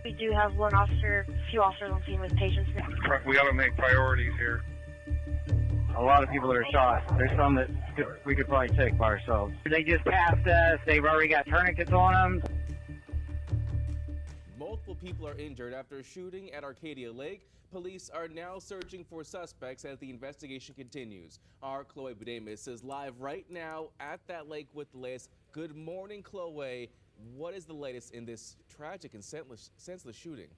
We do have one officer, a few officers on scene with patients. We got to make priorities here. A lot of people that are shot. There's some that we could probably take by ourselves. They just passed us. They've already got tourniquets on them. Multiple people are injured after a shooting at Arcadia Lake. Police are now searching for suspects as the investigation continues. Our Chloe Budemis is live right now at that lake with the latest. Good morning, Chloe. What is the latest in this tragic and senseless shooting?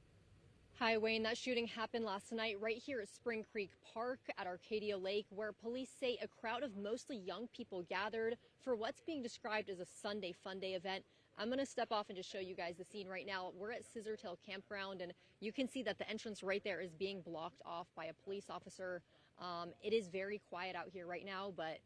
Hi, Wayne. That shooting happened last night right here at Spring Creek Park at Arcadia Lake, where police say a crowd of mostly young people gathered for what's being described as a Sunday fun day event. I'm going to step off and just show you guys the scene right now. We're at Scissortail Campground, and you can see that the entrance right there is being blocked off by a police officer. It is very quiet out here right now, but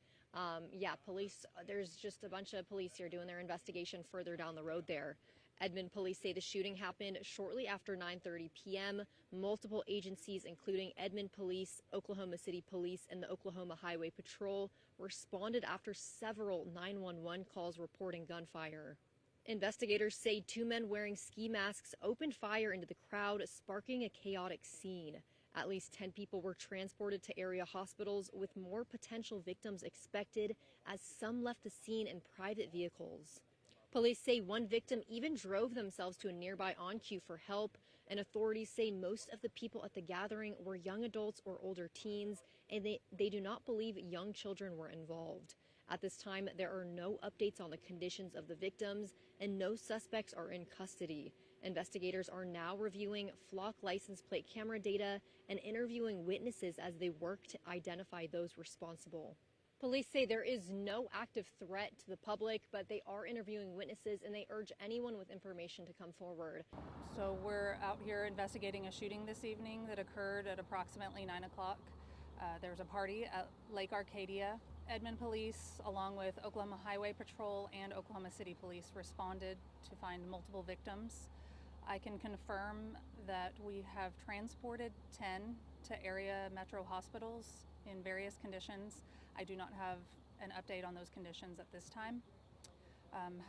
yeah, police, there's just a bunch of police here doing their investigation further down the road there. Edmond Police say the shooting happened shortly after 9:30 p.m. Multiple agencies, including Edmond Police, Oklahoma City Police, and the Oklahoma Highway Patrol, responded after several 911 calls reporting gunfire. Investigators say two men wearing ski masks opened fire into the crowd, sparking a chaotic scene. At least 10 people were transported to area hospitals, with more potential victims expected as some left the scene in private vehicles. Police say one victim even drove themselves to a nearby on-queue for help, and authorities say most of the people at the gathering were young adults or older teens, and they do not believe young children were involved. At this time, there are no updates on the conditions of the victims, and no suspects are in custody. Investigators are now reviewing flock license plate camera data and interviewing witnesses as they work to identify those responsible. Police say there is no active threat to the public, but they are interviewing witnesses, and they urge anyone with information to come forward. So we're out here investigating a shooting this evening that occurred at approximately 9 o'clock. There was a party at Lake Arcadia. Edmond Police, along with Oklahoma Highway Patrol and Oklahoma City Police, responded to find multiple victims. I can confirm that we have transported 10 to area metro hospitals in various conditions. I do not have an update on those conditions at this time.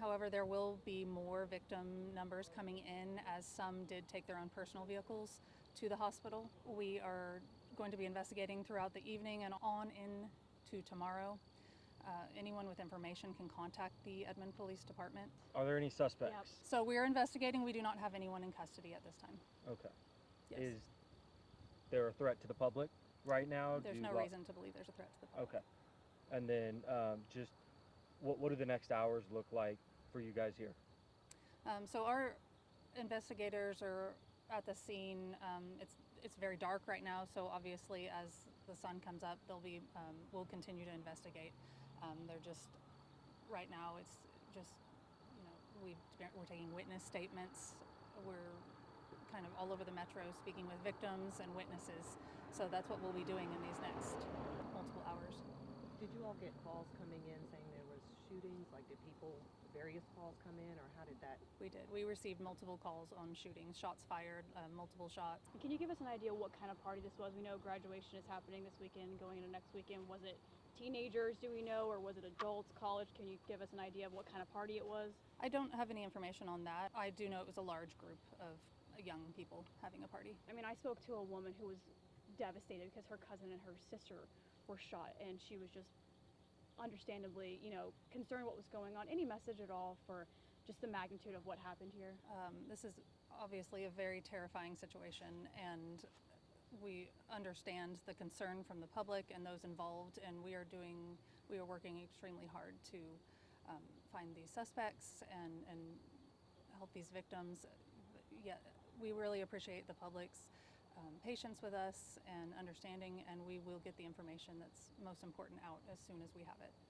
However, there will be more victim numbers coming in, as some did take their own personal vehicles to the hospital. We are going to be investigating throughout the evening and on into tomorrow. Anyone with information can contact the Edmond Police Department. Are there any suspects? Yep. So we are investigating. We do not have anyone in custody at this time. Okay. Yes. Is there a threat to the public right now? There's no reason to believe there's a threat to the public. Okay. And then just what do the next hours look like for you guys here? So our investigators are at the scene. It's very dark right now, so obviously as the sun comes up, we'll continue to investigate. They're just, right now it's just, we're taking witness statements. We're kind of all over the metro speaking with victims and witnesses. So that's what we'll be doing in these next multiple hours. Did you all get calls coming in saying there was shootings? Like, did various calls come in, or how did that? We did. We received multiple calls on shootings, shots fired, multiple shots. Can you give us an idea what kind of party this was? We know graduation is happening this weekend, going into next weekend. Was it teenagers, do we know, or was it adults, college? Can you give us an idea of what kind of party it was? I don't have any information on that. I do know it was a large group of young people having a party. I mean, I spoke to a woman who was devastated because her cousin and her sister were shot, and she was just understandably, concerned what was going on. Any message at all for just the magnitude of what happened here? This is obviously a very terrifying situation, and we understand the concern from the public and those involved, and we are working extremely hard to find these suspects and help these victims. Yeah, we really appreciate the public's patience with us and understanding, and we will get the information that's most important out as soon as we have it.